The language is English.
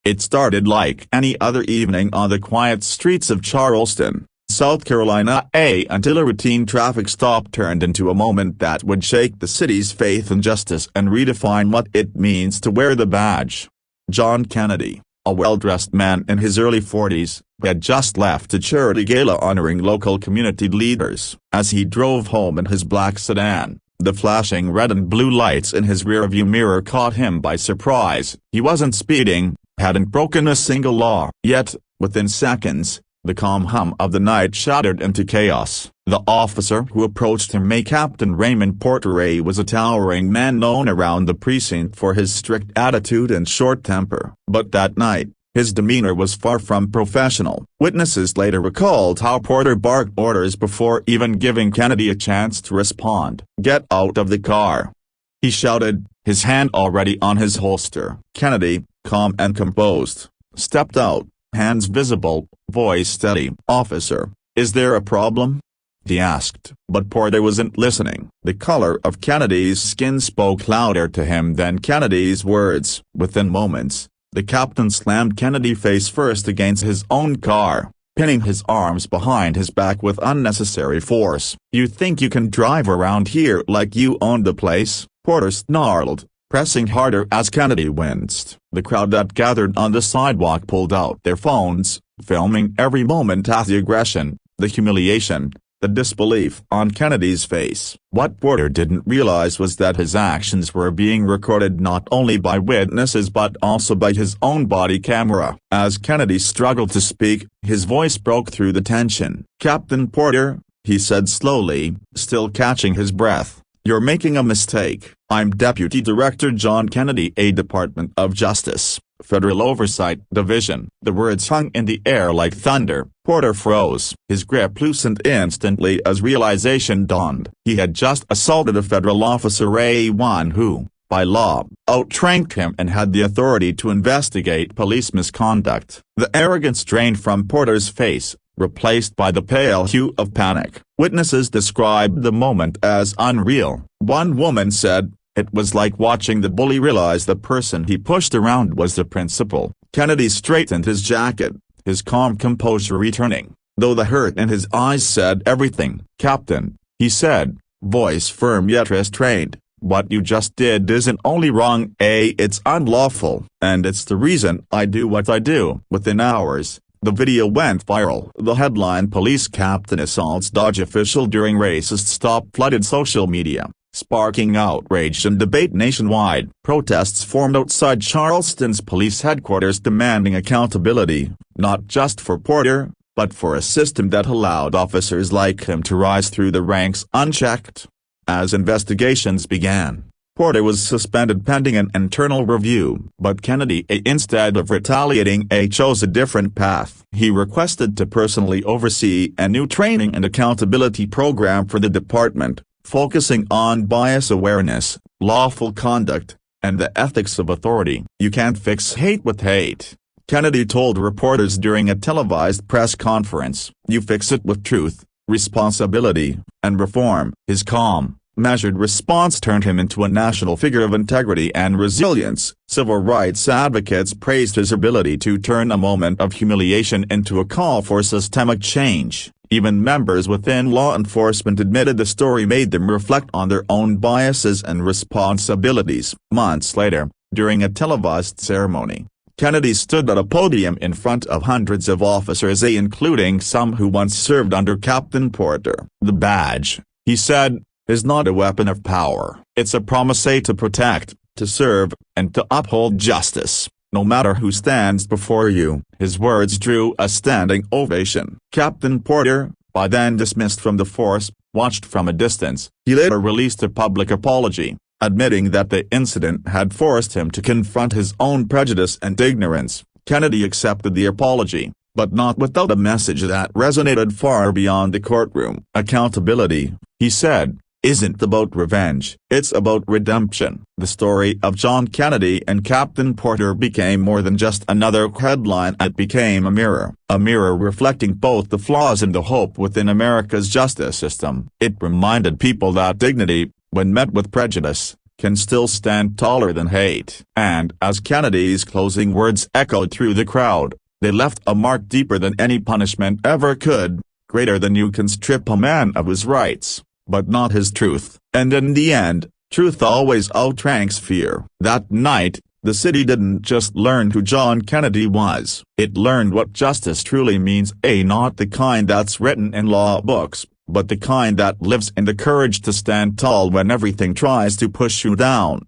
It started like any other evening on the quiet streets of Charleston, South Carolina, until a routine traffic stop turned into a moment that would shake the city's faith in justice and redefine what it means to wear the badge. John Kennedy, a well-dressed man in his early 40s, had just left a charity gala honoring local community leaders. As he drove home in his black sedan, the flashing red and blue lights in his rearview mirror caught him by surprise. He wasn't speeding, hadn't broken a single law. Yet, within seconds, the calm hum of the night shattered into chaos. The officer who approached him, Captain Raymond Porter, was a towering man known around the precinct for his strict attitude and short temper. But that night, his demeanor was far from professional. Witnesses later recalled how Porter barked orders before even giving Kennedy a chance to respond. "Get out of the car!" he shouted, his hand already on his holster. Kennedy, calm and composed, stepped out, hands visible, voice steady. "Officer, is there a problem?" he asked. But Porter wasn't listening. The color of Kennedy's skin spoke louder to him than Kennedy's words. Within moments, the captain slammed Kennedy face first against his own car, pinning his arms behind his back with unnecessary force. "You think you can drive around here like you own the place?" Porter snarled, pressing harder as Kennedy winced. The crowd that gathered on the sidewalk pulled out their phones, filming every moment as the aggression, the humiliation, the disbelief on Kennedy's face. What Porter didn't realize was that his actions were being recorded not only by witnesses but also by his own body camera. As Kennedy struggled to speak, his voice broke through the tension. "Captain Porter," he said slowly, still catching his breath, "you're making a mistake. I'm Deputy Director John Kennedy, a Department of Justice, Federal Oversight Division." The words hung in the air like thunder. Porter froze. His grip loosened instantly as realization dawned. He had just assaulted a federal officer, one who, by law, outranked him and had the authority to investigate police misconduct. The arrogance drained from Porter's face, replaced by the pale hue of panic. Witnesses described the moment as unreal. One woman said, "It was like watching the bully realize the person he pushed around was the principal." Kennedy straightened his jacket, his calm composure returning, though the hurt in his eyes said everything. "Captain," he said, voice firm yet restrained, "what you just did isn't only wrong, it's unlawful, and it's the reason I do what I do." Within hours, the video went viral. The headline, "Police Captain Assaults Dodge Official During Racist Stop," flooded social media, sparking outrage and debate nationwide. Protests formed outside Charleston's police headquarters demanding accountability, not just for Porter, but for a system that allowed officers like him to rise through the ranks unchecked. As investigations began, Porter was suspended pending an internal review. But Kennedy, instead of retaliating, chose a different path. He requested to personally oversee a new training and accountability program for the department, focusing on bias awareness, lawful conduct, and the ethics of authority. "You can't fix hate with hate," Kennedy told reporters during a televised press conference. "You fix it with truth, responsibility, and reform." His calm, measured response turned him into a national figure of integrity and resilience. Civil rights advocates praised his ability to turn a moment of humiliation into a call for systemic change. Even members within law enforcement admitted the story made them reflect on their own biases and responsibilities. Months later, during a televised ceremony, Kennedy stood at a podium in front of hundreds of officers, including some who once served under Captain Porter. "The badge," he said, "is not a weapon of power. It's a promise to protect, to serve, and to uphold justice, no matter who stands before you." His words drew a standing ovation. Captain Porter, by then dismissed from the force, watched from a distance. He later released a public apology, admitting that the incident had forced him to confront his own prejudice and ignorance. Kennedy accepted the apology, but not without a message that resonated far beyond the courtroom. "Accountability," he said, "isn't about revenge, it's about redemption." The story of John Kennedy and Captain Porter became more than just another headline. It became a mirror reflecting both the flaws and the hope within America's justice system. It reminded people that dignity, when met with prejudice, can still stand taller than hate. And as Kennedy's closing words echoed through the crowd, they left a mark deeper than any punishment ever could, greater than you can strip a man of his rights, but not his truth. And in the end, truth always outranks fear. That night, the city didn't just learn who John Kennedy was. It learned what justice truly means, not the kind that's written in law books, but the kind that lives in the courage to stand tall when everything tries to push you down.